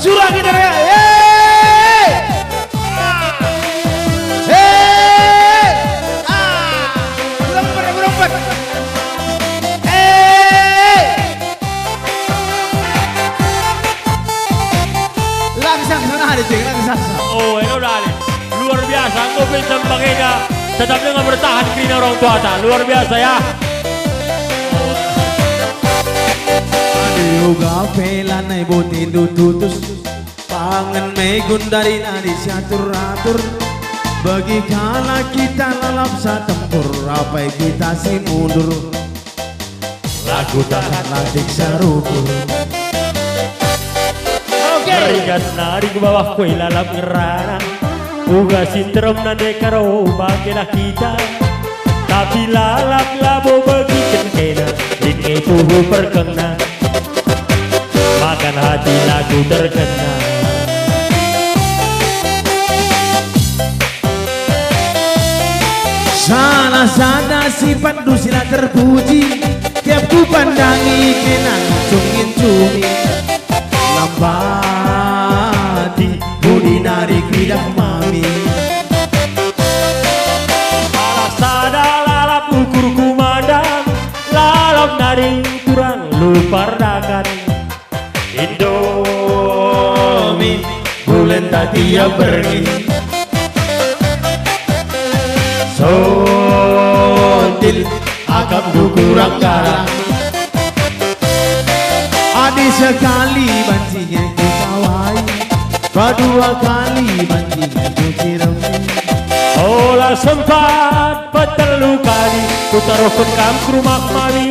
Surah kita ya. Berempat. Langsang sana hari ceng, langsang. Oh, ini udah nih. Luar biasa, ngopin tembangnya. Tetap dengan bertahan kini orang tua ta. Luar biasa ya. Yoga pelanai botin tutus pangan megun dari nadi catur-atur bagi kala kita lalap satempur apa kita si mundur lagu tahan lantik sarukur. Ringan nari ke bawah kue lalap ngerana uga sindrom nade karo bagilah kita tapi lalap labo bagi kena ini tubuh perkena makan hati lagu terkenal. Salah sada sifat dusila terpuji tiap ku pandangi kenang cungin-cumi lambati budi nari kridah mami Salah sada lalap ukur kumandang lalap nari kurang lupa dakan Indomie bulan tadi ya pergi Sotil akam kurang garang Adi sekali bancinya ku kawai kedua kali bancinya ku sirami olah sempat petelu kali ku taruhkan kam ke rumah mami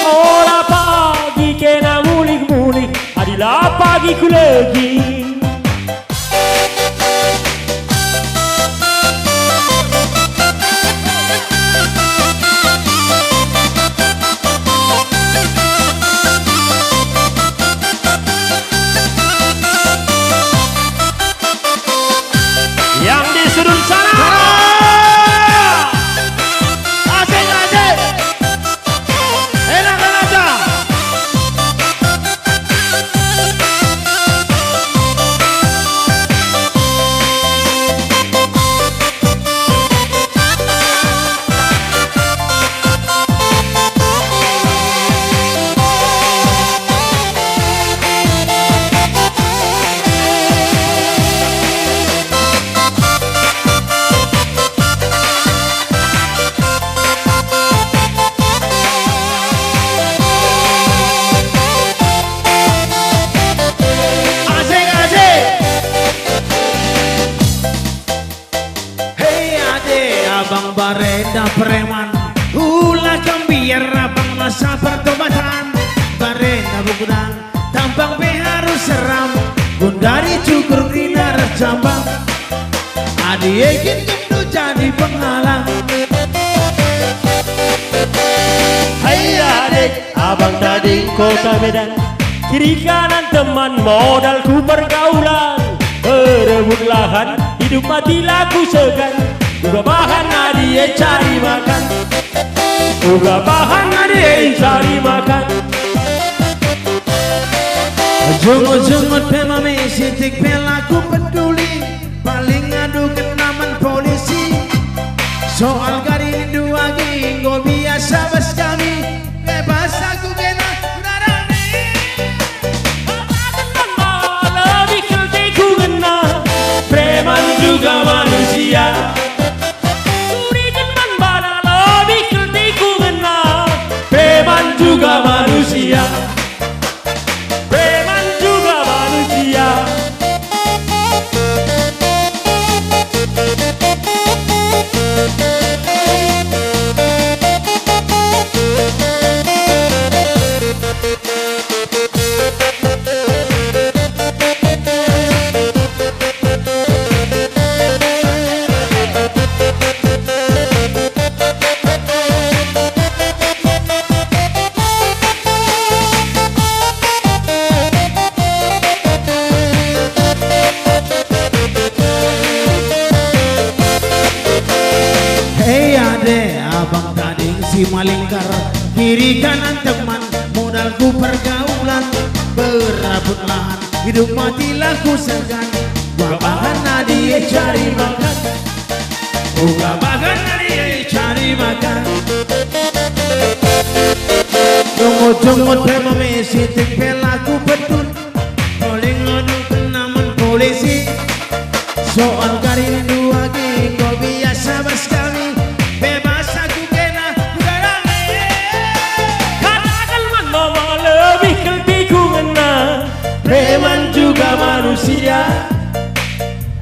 olah pagi kena mulik-mulik adilah pagi ku lagi yang di sudut sana asik enak aja Abang Barenda preman ulah gembiar abang masa pertobatan Barenda bukudang tampang be harus seram gundari cukur dinar jambang adi ekin gemdu jadi penghalang hai adik abang tadi kota Medan kiri kanan teman modalku pergaulan berebut lahan hidup mati laku segan juga bahan adie cari makan juga bahan adie cari makan jungut-jungut pemame sitik pelaku peduli paling ngadu kenaman polisi soal garing dua ginggo biasa bas kami bebas aku kena narani lebih keltiku kena preman juga manusia juga manusia preman juga manusia abang gading si malingkar kiri kanan teman modalku pergaulan berapa rebut lahan, hidup mati laku segan. Gua bahana dia cari makan, gua bahana dia cari makan. Jumut-jumut tema mesi tik pelaku betun, paling ngoduk namun polisi. Soal karir dua geng, kau biasa bas kami, bebas aku kena garame. Katakan mama lebih kelbiku ngena, preman juga manusia.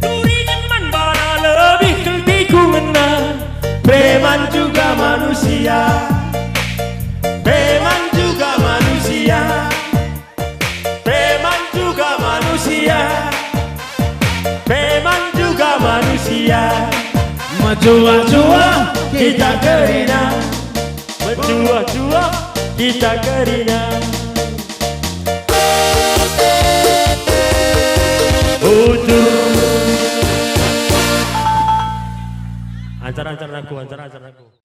Turingan man bana lebih kelbiku ngena, preman juga manusia. Preman juga manusia, preman juga manusia, preman juga manusia. Menjua-jua kita kerina, menjua-jua kita kerina. Ancar-ancar aku.